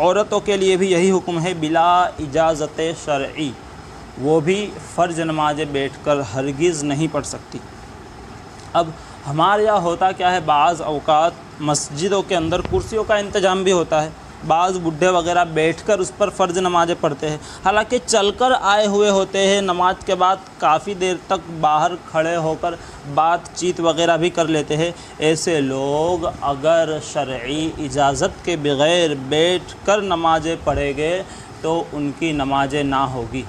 عورتوں کے لیے بھی یہی حکم ہے بلا اجازت شرعی، وہ بھی فرض نمازیں بیٹھ کر ہرگز نہیں پڑھ سکتی۔ اب ہمارے یہاں ہوتا کیا ہے، بعض اوقات مسجدوں کے اندر کرسیوں کا انتظام بھی ہوتا ہے، بعض بڈھے وغیرہ بیٹھ کر اس پر فرض نمازیں پڑھتے ہیں، حالانکہ چل کر آئے ہوئے ہوتے ہیں، نماز کے بعد کافی دیر تک باہر کھڑے ہو کر بات چیت وغیرہ بھی کر لیتے ہیں۔ ایسے لوگ اگر شرعی اجازت کے بغیر بیٹھ کر نمازیں پڑھیں گے تو ان کی نمازیں نہ ہوگی۔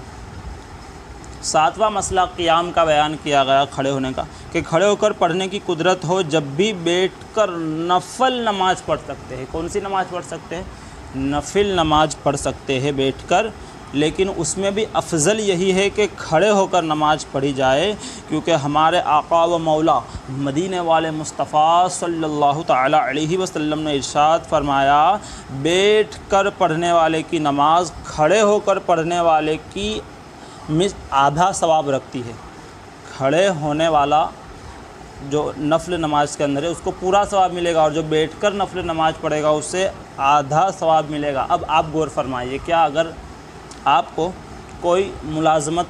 ساتواں مسئلہ قیام کا بیان کیا گیا، کھڑے ہونے کا، کہ کھڑے ہو کر پڑھنے کی قدرت ہو جب بھی بیٹھ کر نفل نماز پڑھ سکتے ہیں۔ کون سی نماز پڑھ سکتے ہیں؟ نفل نماز پڑھ سکتے ہیں بیٹھ کر، لیکن اس میں بھی افضل یہی ہے کہ کھڑے ہو کر نماز پڑھی جائے، کیونکہ ہمارے آقا و مولا مدینے والے مصطفیٰ صلی اللہ تعالی علیہ وسلم نے ارشاد فرمایا، بیٹھ کر پڑھنے والے کی نماز کھڑے ہو کر پڑھنے والے کی آدھا ثواب رکھتی ہے۔ کھڑے ہونے والا جو نفل نماز کے اندر ہے اس کو پورا ثواب ملے گا، اور جو بیٹھ کر نفل نماز پڑھے گا اسے آدھا ثواب ملے گا۔ اب آپ غور فرمائیے، کیا اگر آپ کو کوئی ملازمت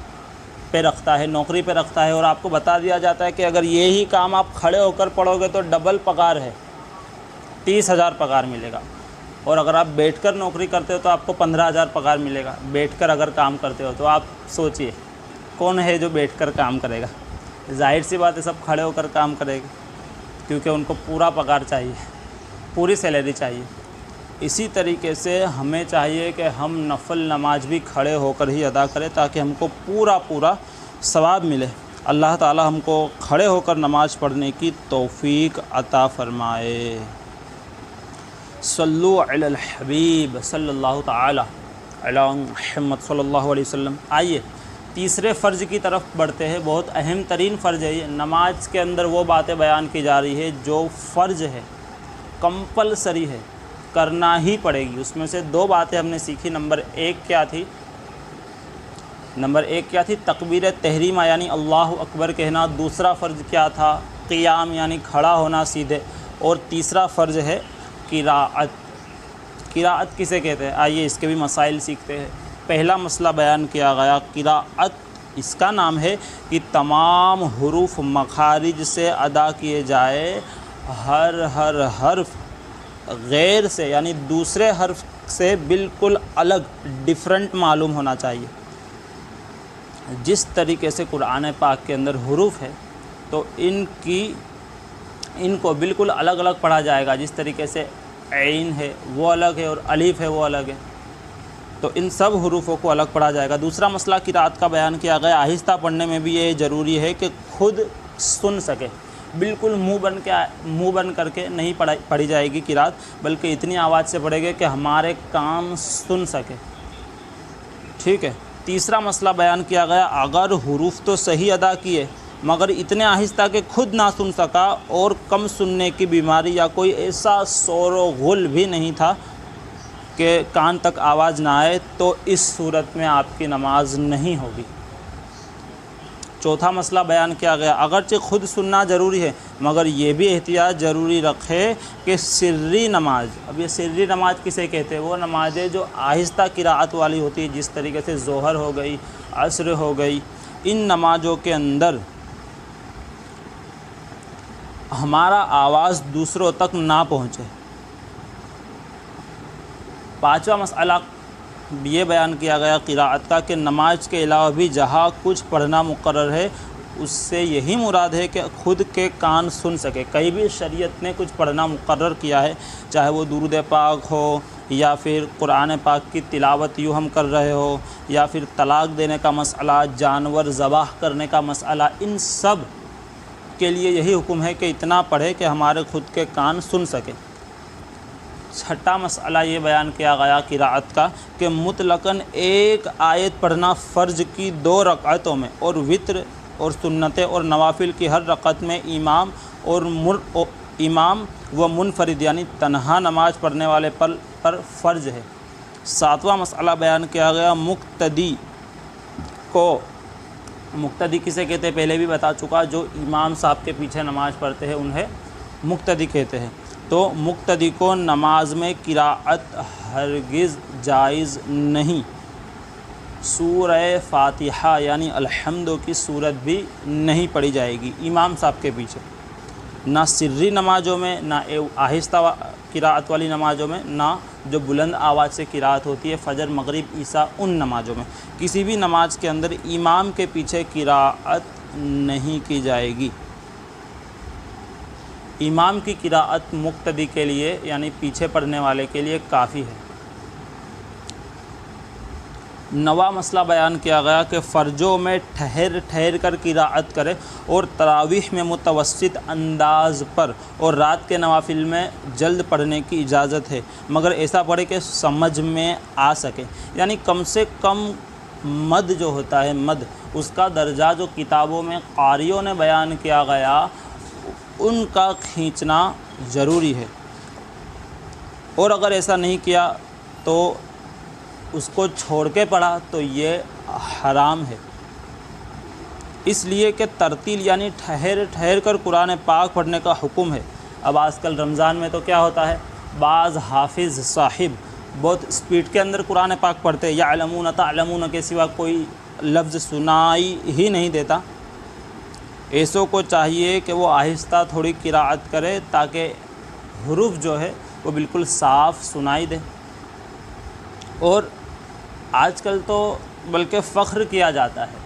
پہ رکھتا ہے، نوکری پہ رکھتا ہے، اور آپ کو بتا دیا جاتا ہے کہ اگر یہی کام آپ کھڑے ہو کر پڑھو گے تو ڈبل پگار ہے، 30,000 پگار ملے گا، اور اگر آپ بیٹھ کر نوکری کرتے ہو تو آپ کو 15,000 پگار ملے گا، بیٹھ کر اگر کام کرتے ہو تو آپ سوچئے کون ہے جو بیٹھ کر کام کرے گا؟ ظاہر سی بات ہے سب کھڑے ہو کر کام کرے گا، کیونکہ ان کو پورا پگار چاہیے، پوری سیلری چاہیے۔ اسی طریقے سے ہمیں چاہیے کہ ہم نفل نماز بھی کھڑے ہو کر ہی ادا کریں تاکہ ہم کو پورا ثواب ملے۔ اللہ تعالی ہم کو کھڑے ہو کر نماز پڑھنے کی توفیق عطا فرمائے۔ صلو علی الحبیب صلی اللہ تعالی علی محمد صلی اللہ علیہ وسلم۔ آئیے تیسرے فرض کی طرف بڑھتے ہیں، بہت اہم ترین فرض ہے یہ۔ نماز کے اندر وہ باتیں بیان کی جا رہی ہے جو فرض ہے، کمپلسری ہے، کرنا ہی پڑے گی۔ اس میں سے دو باتیں ہم نے سیکھی۔ نمبر ایک کیا تھی؟ تکبیر تحریمہ یعنی اللہ اکبر کہنا۔ دوسرا فرض کیا تھا؟ قیام یعنی کھڑا ہونا سیدھے۔ اور تیسرا فرض ہے قراءت۔ قراءت کسے کہتے ہیں؟ آئیے اس کے بھی مسائل سیکھتے ہیں۔ پہلا مسئلہ بیان کیا گیا، قراءت اس کا نام ہے کہ تمام حروف مخارج سے ادا کیے جائے، ہر حرف غیر سے یعنی دوسرے حرف سے بالکل الگ، ڈیفرنٹ معلوم ہونا چاہیے۔ جس طریقے سے قرآن پاک کے اندر حروف ہے تو ان کو بالکل الگ الگ پڑھا جائے گا۔ جس طریقے سے عین ہے وہ الگ ہے اور الف ہے وہ الگ ہے، تو ان سب حروفوں کو الگ پڑھا جائے گا۔ دوسرا مسئلہ قراءت کا بیان کیا گیا، آہستہ پڑھنے میں بھی یہ ضروری ہے کہ خود سن سکے، بالکل منہ بند کر کے نہیں پڑھی جائے گی قراءت، بلکہ اتنی آواز سے پڑھے گے کہ ہمارے کان سن سکے، ٹھیک ہے۔ تیسرا مسئلہ بیان کیا گیا، اگر حروف تو صحیح ادا کیے مگر اتنے آہستہ کہ خود نہ سن سکا، اور کم سننے کی بیماری یا کوئی ایسا شور و غل بھی نہیں تھا کہ کان تک آواز نہ آئے، تو اس صورت میں آپ کی نماز نہیں ہوگی۔ چوتھا مسئلہ بیان کیا گیا، اگرچہ خود سننا ضروری ہے مگر یہ بھی احتیاط ضروری رکھے کہ سری نماز، اب یہ سری نماز کسے کہتے ہیں؟ وہ نمازیں جو آہستہ قراءت والی ہوتی ہے، جس طریقے سے ظہر ہو گئی، عصر ہو گئی، ان نمازوں کے اندر ہمارا آواز دوسروں تک نہ پہنچے۔ پانچواں مسئلہ یہ بیان کیا گیا قراءت کا کہ نماز کے علاوہ بھی جہاں کچھ پڑھنا مقرر ہے اس سے یہی مراد ہے کہ خود کے کان سن سکے۔ کہیں بھی شریعت نے کچھ پڑھنا مقرر کیا ہے، چاہے وہ درود پاک ہو یا پھر قرآن پاک کی تلاوت یوں ہم کر رہے ہو، یا پھر طلاق دینے کا مسئلہ، جانور ذبح کرنے کا مسئلہ، ان سب کے لیے یہی حکم ہے کہ اتنا پڑھے کہ ہمارے خود کے کان سن سکے۔ چھٹا مسئلہ یہ بیان کیا گیا قراءت کا کہ مطلقاً ایک آیت پڑھنا فرض کی 2 رکعتوں میں، اور وتر اور سنتیں اور نوافل کی ہر رکعت میں امام و منفرد یعنی تنہا نماز پڑھنے والے پر فرض ہے۔ ساتواں مسئلہ بیان کیا گیا مقتدی کسے کہتے ہیں؟ پہلے بھی بتا چکا، جو امام صاحب کے پیچھے نماز پڑھتے ہیں انہیں مقتدی کہتے ہیں۔ تو مقتدی کو نماز میں قراءت ہرگز جائز نہیں۔ سورہ فاتحہ یعنی الحمد کی صورت بھی نہیں پڑھی جائے گی امام صاحب کے پیچھے، نہ سری نمازوں میں، نہ آہستہ قراءت والی نمازوں میں، نہ جو بلند آواز سے قراءت ہوتی ہے فجر مغرب عشاء ان نمازوں میں۔ کسی بھی نماز کے اندر امام کے پیچھے قراءت نہیں کی جائے گی۔ امام کی قراءت مقتدی کے لیے یعنی پیچھے پڑھنے والے کے لیے کافی ہے۔ نواں مسئلہ بیان کیا گیا کہ فرضوں میں ٹھہر ٹھہر کر قراءت کرے اور تراویح میں متوسط انداز پر اور رات کے نوافل میں جلد پڑھنے کی اجازت ہے، مگر ایسا پڑھے کہ سمجھ میں آ سکے، یعنی کم سے کم مد جو ہوتا ہے مد، اس کا درجہ جو کتابوں میں قاریوں نے بیان کیا گیا ان کا کھینچنا ضروری ہے، اور اگر ایسا نہیں کیا تو اس کو چھوڑ کے پڑھا تو یہ حرام ہے۔ اس لیے کہ ترتیل یعنی ٹھہر ٹھہر کر قرآن پاک پڑھنے کا حکم ہے۔ اب آج کل رمضان میں تو کیا ہوتا ہے، بعض حافظ صاحب بہت سپیڈ کے اندر قرآن پاک پڑھتے، یعلمون تعلمون کے سوا کوئی لفظ سنائی ہی نہیں دیتا۔ ایسوں کو چاہیے کہ وہ آہستہ تھوڑی قراءت کرے تاکہ حروف جو ہے وہ بالکل صاف سنائی دے۔ اور آج کل تو بلکہ فخر کیا جاتا ہے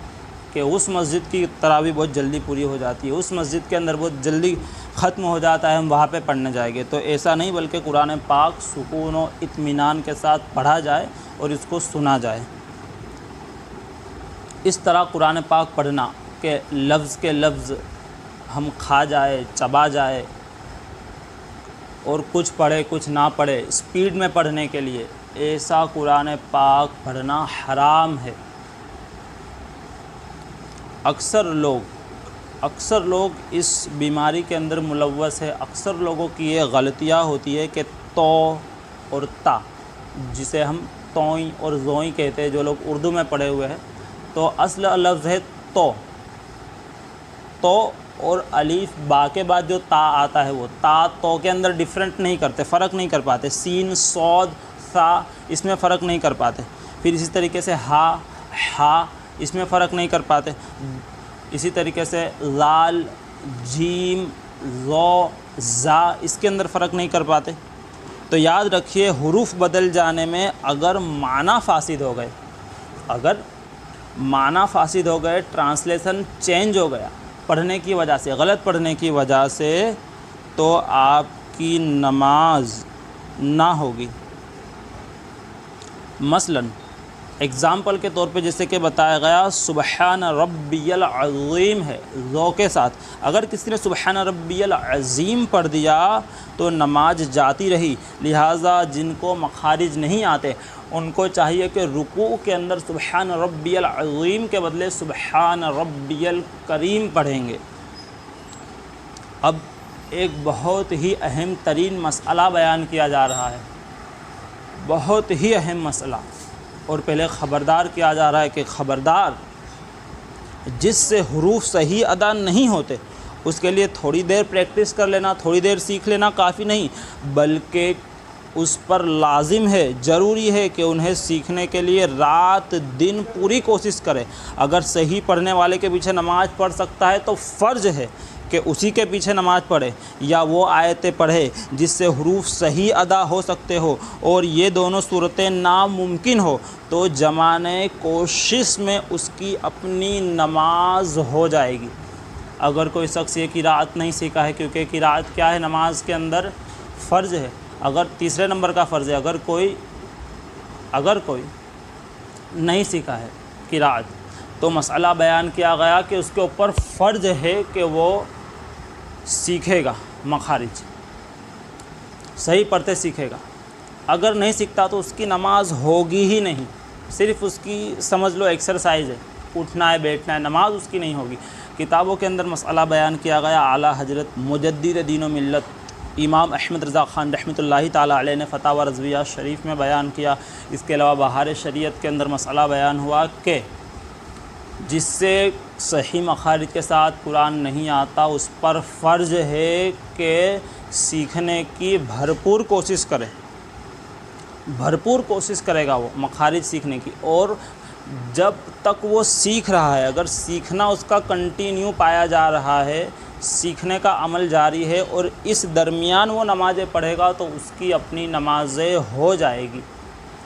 کہ اس مسجد کی تراویح بہت جلدی پوری ہو جاتی ہے، اس مسجد کے اندر بہت جلدی ختم ہو جاتا ہے، ہم وہاں پہ پڑھنے جائیں گے۔ تو ایسا نہیں، بلکہ قرآن پاک سکون و اطمینان کے ساتھ پڑھا جائے اور اس کو سنا جائے۔ اس طرح قرآن پاک پڑھنا کہ لفظ کے لفظ ہم کھا جائے، چبا جائے اور کچھ پڑھے کچھ نہ پڑھے سپیڈ میں پڑھنے کے لیے، ایسا قرآن پاک پڑھنا حرام ہے۔ اکثر لوگ اس بیماری کے اندر ملوث ہے۔ اکثر لوگوں کی یہ غلطیاں ہوتی ہے کہ تو اور تا، جسے ہم توئیں اور زوئیں کہتے ہیں جو لوگ اردو میں پڑھے ہوئے ہیں، تو اصل لفظ ہے تو اور الف با کے بعد جو تا آتا ہے وہ تا تو کے اندر ڈیفرنٹ نہیں کرتے، فرق نہیں کر پاتے۔ سین صاد ثا اس میں فرق نہیں کر پاتے۔ پھر اسی طریقے سے ہا اس میں فرق نہیں کر پاتے۔ اسی طریقے سے ذال جیم ذو زا اس کے اندر فرق نہیں کر پاتے۔ تو یاد رکھیے حروف بدل جانے میں اگر معنی فاسد ہو گئے، ٹرانسلیشن چینج ہو گیا پڑھنے کی وجہ سے، غلط پڑھنے کی وجہ سے، تو آپ کی نماز نہ ہوگی۔ مثلا اگزامپل کے طور پہ جیسے کہ بتایا گیا سبحان ربی العظیم ہے ذو کے ساتھ، اگر کسی نے سبحان ربی العظیم پڑھ دیا تو نماز جاتی رہی۔ لہٰذا جن کو مخارج نہیں آتے ان کو چاہیے کہ رکوع کے اندر سبحان ربی العظیم کے بدلے سبحان ربی الکریم پڑھیں گے۔ اب ایک بہت ہی اہم ترین مسئلہ بیان کیا جا رہا ہے، بہت ہی اہم مسئلہ، اور پہلے خبردار کیا جا رہا ہے کہ خبردار، جس سے حروف صحیح ادا نہیں ہوتے اس کے لیے تھوڑی دیر پریکٹس کر لینا، تھوڑی دیر سیکھ لینا کافی نہیں، بلکہ اس پر لازم ہے، ضروری ہے کہ انہیں سیکھنے کے لیے رات دن پوری کوشش کرے۔ اگر صحیح پڑھنے والے کے پیچھے نماز پڑھ سکتا ہے تو فرض ہے کہ اسی کے پیچھے نماز پڑھے، یا وہ آیتیں پڑھے جس سے حروف صحیح ادا ہو سکتے ہو، اور یہ دونوں صورتیں ناممکن ہو تو جمانے کوشش میں اس کی اپنی نماز ہو جائے گی۔ اگر کوئی شخص یہ قراءت نہیں سیکھا ہے، کیونکہ قراءت کیا ہے نماز کے اندر فرض ہے، اگر تیسرے نمبر کا فرض ہے، اگر کوئی نہیں سیکھا ہے قراءت تو مسئلہ بیان کیا گیا کہ اس کے اوپر فرض ہے کہ وہ سیکھے گا، مخارج صحیح پڑھتے سیکھے گا۔ اگر نہیں سیکھتا تو اس کی نماز ہوگی ہی نہیں، صرف اس کی سمجھ لو ایکسرسائز ہے، اٹھنا ہے بیٹھنا ہے، نماز اس کی نہیں ہوگی۔ کتابوں کے اندر مسئلہ بیان کیا گیا، اعلیٰ حضرت مجدد دین و ملت امام احمد رضا خان رحمۃ اللہ تعالیٰ علیہ نے فتاوی رضویہ شریف میں بیان کیا۔ اس کے علاوہ بہار شریعت کے اندر مسئلہ بیان ہوا کہ جس سے صحیح مخارج کے ساتھ قرآن نہیں آتا اس پر فرض ہے کہ سیکھنے کی بھرپور کوشش کرے، بھرپور کوشش کرے گا وہ مخارج سیکھنے کی، اور جب تک وہ سیکھ رہا ہے، اگر سیکھنا اس کا کنٹینیو پایا جا رہا ہے، سیکھنے کا عمل جاری ہے، اور اس درمیان وہ نمازیں پڑھے گا تو اس کی اپنی نمازیں ہو جائے گی۔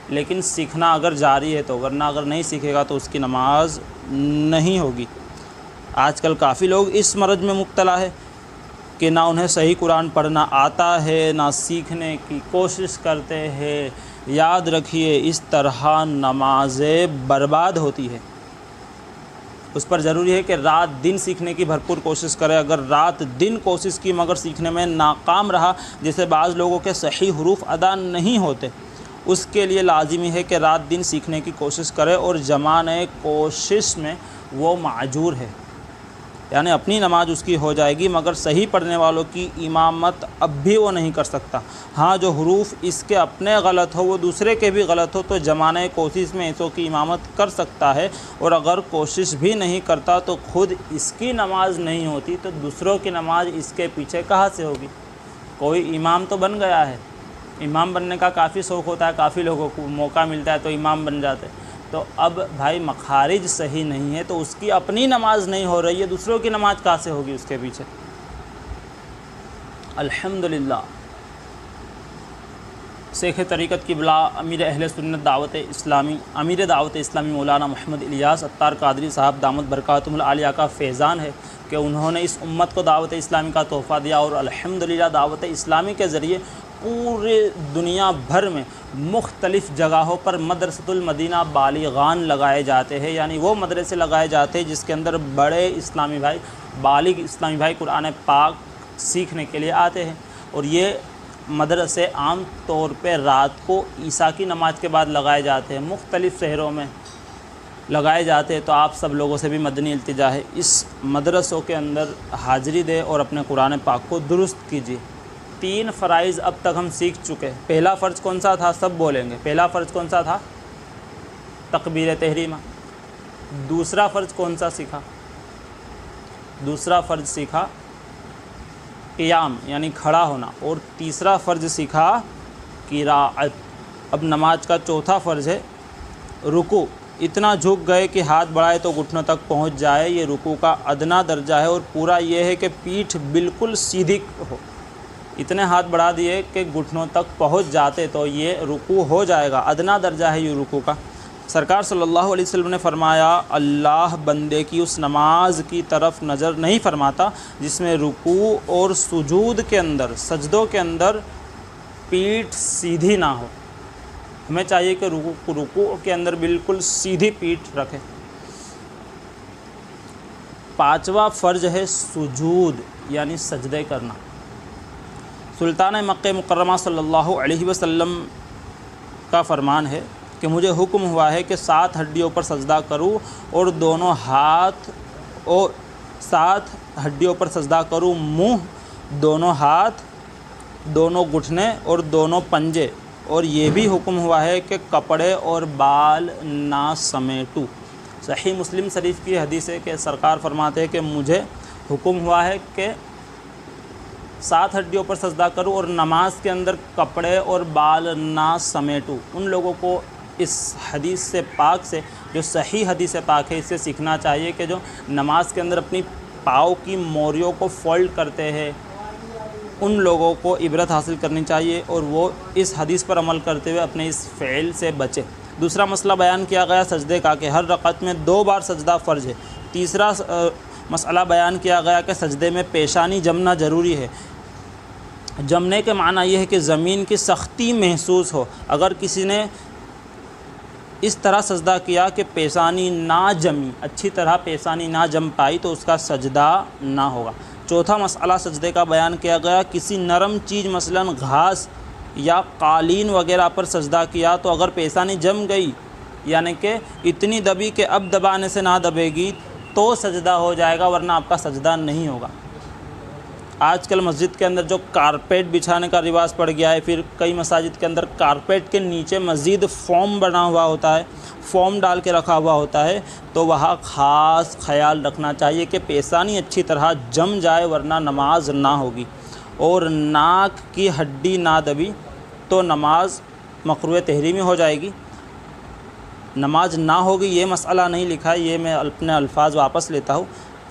لیکن سیکھنا اگر جاری ہے تو، ورنہ اگر نہیں سیکھے گا تو اس کی نماز نہیں ہوگی۔ آج کل کافی لوگ اس مرض میں مبتلا ہے کہ نہ انہیں صحیح قرآن پڑھنا آتا ہے، نہ سیکھنے کی کوشش کرتے ہیں۔ یاد رکھیے اس طرح نمازیں برباد ہوتی ہے۔ اس پر ضروری ہے کہ رات دن سیکھنے کی بھرپور کوشش کرے۔ اگر رات دن کوشش کی مگر سیکھنے میں ناکام رہا، جیسے بعض لوگوں کے صحیح حروف ادا نہیں ہوتے، اس کے لیے لازمی ہے کہ رات دن سیکھنے کی کوشش کرے، اور جمانے کوشش میں وہ معذور ہے، یعنی اپنی نماز اس کی ہو جائے گی، مگر صحیح پڑھنے والوں کی امامت اب بھی وہ نہیں کر سکتا۔ ہاں جو حروف اس کے اپنے غلط ہو وہ دوسرے کے بھی غلط ہو تو جمانے کوشش میں ایسوں کی امامت کر سکتا ہے، اور اگر کوشش بھی نہیں کرتا تو خود اس کی نماز نہیں ہوتی تو دوسروں کی نماز اس کے پیچھے کہاں سے ہوگی؟ کوئی امام تو بن گیا ہے، امام بننے کا کافی شوق ہوتا ہے، کافی لوگوں کو موقع ملتا ہے تو امام بن جاتے ہیں۔ تو اب بھائی مخارج صحیح نہیں ہے تو اس کی اپنی نماز نہیں ہو رہی ہے، دوسروں کی نماز کہاں سے ہوگی اس کے پیچھے؟ الحمدللہ شیخ طریقت قبلہ امیر اہل سنت امیر دعوت اسلامی مولانا محمد الیاس عطار قادری صاحب دامت برکاتہم العالیہ کا فیضان ہے کہ انہوں نے اس امت کو دعوت اسلامی کا تحفہ دیا، اور الحمدللہ دعوت اسلامی کے ذریعے پورے دنیا بھر میں مختلف جگہوں پر مدرسۃ المدینہ بالغان لگائے جاتے ہیں، یعنی وہ مدرسے لگائے جاتے ہیں جس کے اندر بڑے اسلامی بھائی، بالغ اسلامی بھائی قرآن پاک سیکھنے کے لیے آتے ہیں۔ اور یہ مدرسے عام طور پہ رات کو عشاء کی نماز کے بعد لگائے جاتے ہیں، مختلف شہروں میں لگائے جاتے ہیں۔ تو آپ سب لوگوں سے بھی مدنی التجا ہے، اس مدرسوں کے اندر حاضری دے اور اپنے قرآن پاک کو درست کیجیے۔ 3 فرائض اب تک ہم سیکھ چکے۔ پہلا فرض کون سا تھا؟ سب بولیں گے۔ پہلا فرض کون سا تھا؟ تکبیر تحریمہ۔ دوسرا فرض کون سا سیکھا؟ دوسرا فرض سیکھا قیام یعنی کھڑا ہونا، اور تیسرا فرض سیکھا قراءت۔ اب نماز کا چوتھا فرض ہے رکوع۔ اتنا جھک گئے کہ ہاتھ بڑھائے تو گھٹنوں تک پہنچ جائے، یہ رکوع کا ادنا درجہ ہے، اور پورا یہ ہے کہ پیٹھ بالکل سیدھی ہو۔ اتنے ہاتھ بڑھا دیے کہ گھٹنوں تک پہنچ جاتے تو یہ رکوع ہو جائے گا، ادنا درجہ ہے یہ رکوع کا۔ سرکار صلی اللہ علیہ وسلم نے فرمایا اللہ بندے کی اس نماز کی طرف نظر نہیں فرماتا جس میں رکوع اور سجود کے اندر، سجدوں کے اندر پیٹھ سیدھی نہ ہو۔ ہمیں چاہیے کہ رکوع کے اندر بالکل سیدھی پیٹھ رکھے۔ 5واں فرض ہے سجود یعنی سجدے کرنا۔ سلطان مکہ مکرمہ صلی اللہ علیہ وسلم کا فرمان ہے کہ مجھے حکم ہوا ہے کہ 7 ہڈیوں پر سجدہ کروں، اور دونوں ہاتھ، اور 7 ہڈیوں پر سجدہ کروں، منہ، دونوں ہاتھ، دونوں گھٹنے اور دونوں پنجے، اور یہ بھی حکم ہوا ہے کہ کپڑے اور بال نہ سمیٹوں۔ صحیح مسلم شریف کی حدیث ہے کہ سرکار فرماتے ہیں کہ مجھے حکم ہوا ہے کہ 7 ہڈیوں پر سجدہ کروں اور نماز کے اندر کپڑے اور بال نہ سمیٹوں۔ ان لوگوں کو اس حدیث سے پاک سے، جو صحیح حدیث پاک ہے، اس سے سیکھنا چاہیے کہ جو نماز کے اندر اپنی پاؤں کی موریوں کو فولڈ کرتے ہیں، ان لوگوں کو عبرت حاصل کرنی چاہیے، اور وہ اس حدیث پر عمل کرتے ہوئے اپنے اس فعل سے بچے۔ دوسرا مسئلہ بیان کیا گیا سجدے کا کہ ہر رکعت میں 2 بار سجدہ فرض ہے۔ تیسرا مسئلہ بیان کیا گیا کہ سجدے میں پیشانی جمنا ضروری ہے۔ جمنے کے معنی یہ ہے کہ زمین کی سختی محسوس ہو۔ اگر کسی نے اس طرح سجدہ کیا کہ پیشانی نہ جمی، اچھی طرح پیشانی نہ جم پائی، تو اس کا سجدہ نہ ہوگا۔ چوتھا مسئلہ سجدے کا بیان کیا گیا کسی نرم چیز مثلا گھاس یا قالین وغیرہ پر سجدہ کیا تو اگر پیشانی جم گئی، یعنی کہ اتنی دبی کہ اب دبانے سے نہ دبے گی، تو سجدہ ہو جائے گا، ورنہ آپ کا سجدہ نہیں ہوگا۔ آج کل مسجد کے اندر جو کارپیٹ بچھانے کا رواج پڑ گیا ہے، پھر کئی مساجد کے اندر کارپیٹ کے نیچے مزید فوم بنا ہوا ہوتا ہے، فوم ڈال کے رکھا ہوا ہوتا ہے، تو وہاں خاص خیال رکھنا چاہیے کہ پیشانی اچھی طرح جم جائے، ورنہ نماز نہ ہوگی۔ اور ناک کی ہڈی نہ دبی تو نماز مکروہ تحریمی ہو جائے گی۔ نماز نہ ہوگی یہ مسئلہ نہیں لکھا ہے، یہ میں اپنے الفاظ واپس لیتا ہوں۔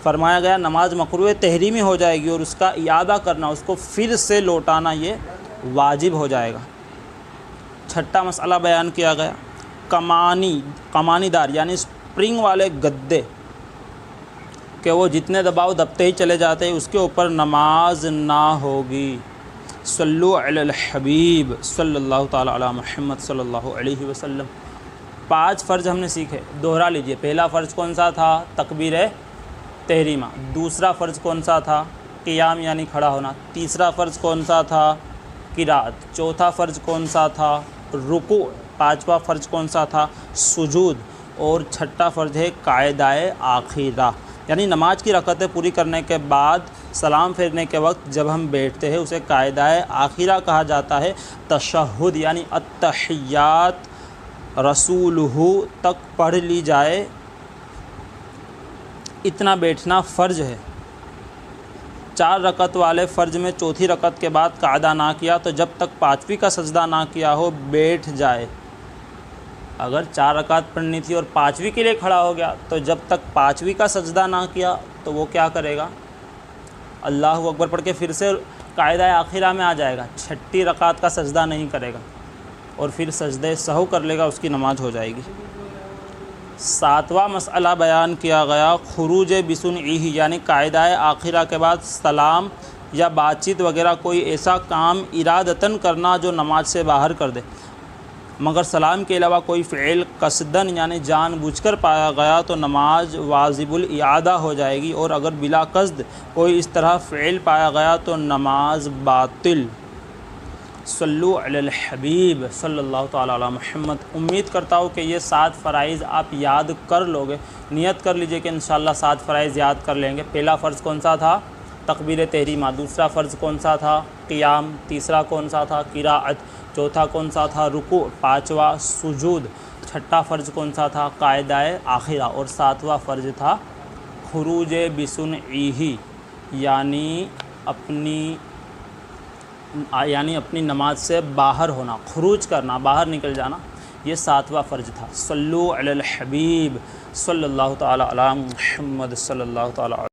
فرمایا گیا نماز مکروہ تحریمی ہو جائے گی اور اس کا اعادہ کرنا، اس کو پھر سے لوٹانا یہ واجب ہو جائے گا۔ چھٹا مسئلہ بیان کیا گیا، کمانی دار یعنی اسپرنگ والے گدے کہ وہ جتنے دباؤ دبتے ہی چلے جاتے ہیں، اس کے اوپر نماز نہ ہوگی۔ صلو علی الحبیب صلی اللہ تعالی علی محمد صلی اللہ علیہ وسلم۔ 5 فرض ہم نے سیکھے، دوہرا لیجئے۔ پہلا فرض کون سا تھا؟ تکبیر تحریمہ۔ دوسرا فرض کون سا تھا؟ قیام یعنی کھڑا ہونا۔ تیسرا فرض کون سا تھا؟ قرات۔ چوتھا فرض کون سا تھا؟ رکوع۔ پانچواں فرض کون سا تھا؟ سجود۔ اور چھٹا فرض ہے قاعدہ آخرہ، یعنی نماز کی رکعتیں پوری کرنے کے بعد سلام پھیرنے کے وقت جب ہم بیٹھتے ہیں اسے قاعدہ آخرہ کہا جاتا ہے۔ تشہد یعنی التحیات رسولہ تک پڑھ لی جائے، اتنا بیٹھنا فرض ہے۔ 4 رکعت والے فرض میں چوتھی رکعت کے بعد قاعدہ نہ کیا تو جب تک 5ویں کا سجدہ نہ کیا ہو بیٹھ جائے۔ اگر 4 رکعت پڑھنی تھی اور 5ویں کے لیے کھڑا ہو گیا تو جب تک 5ویں کا سجدہ نہ کیا تو وہ کیا کرے گا؟ اللہ اکبر پڑھ کے پھر سے قاعدہ آخرہ میں آ جائے گا، 6ٹھی رکعت کا سجدہ نہیں کرے گا اور پھر سجدہ سہو کر لے گا، اس کی نماز ہو جائے گی۔ 7واں مسئلہ بیان کیا گیا، خروج بسنعہ یعنی قاعدہ آخرہ کے بعد سلام یا بات چیت وغیرہ کوئی ایسا کام ارادتاً کرنا جو نماز سے باہر کر دے، مگر سلام کے علاوہ کوئی فعل قصداً یعنی جان بوجھ کر پایا گیا تو نماز واجب الاعادہ ہو جائے گی، اور اگر بلا قصد کوئی اس طرح فعل پایا گیا تو نماز باطل۔ صلو علی الحبیب صلی اللہ تعالی علی محمد۔ امید کرتا ہوں کہ یہ 7 فرائض آپ یاد کر لوگے۔ نیت کر لیجئے کہ انشاءاللہ 7 فرائض یاد کر لیں گے۔ پہلا فرض کون سا تھا؟ تکبیر تحریمہ۔ دوسرا فرض کون سا تھا؟ قیام۔ تیسرا کون سا تھا؟ قراءت۔ چوتھا کون سا تھا؟ رکوع۔ 5واں سجود۔ چھٹا فرض کون سا تھا؟ قاعدہ آخرہ۔ اور 7واں فرض تھا خروج بسنعہ یعنی اپنی نماز سے باہر ہونا، خروج کرنا، باہر نکل جانا، یہ 7واں فرض تھا۔ صلو علی الحبیب صلی اللہ تعالی علی محمد صلی اللہ تعالی علی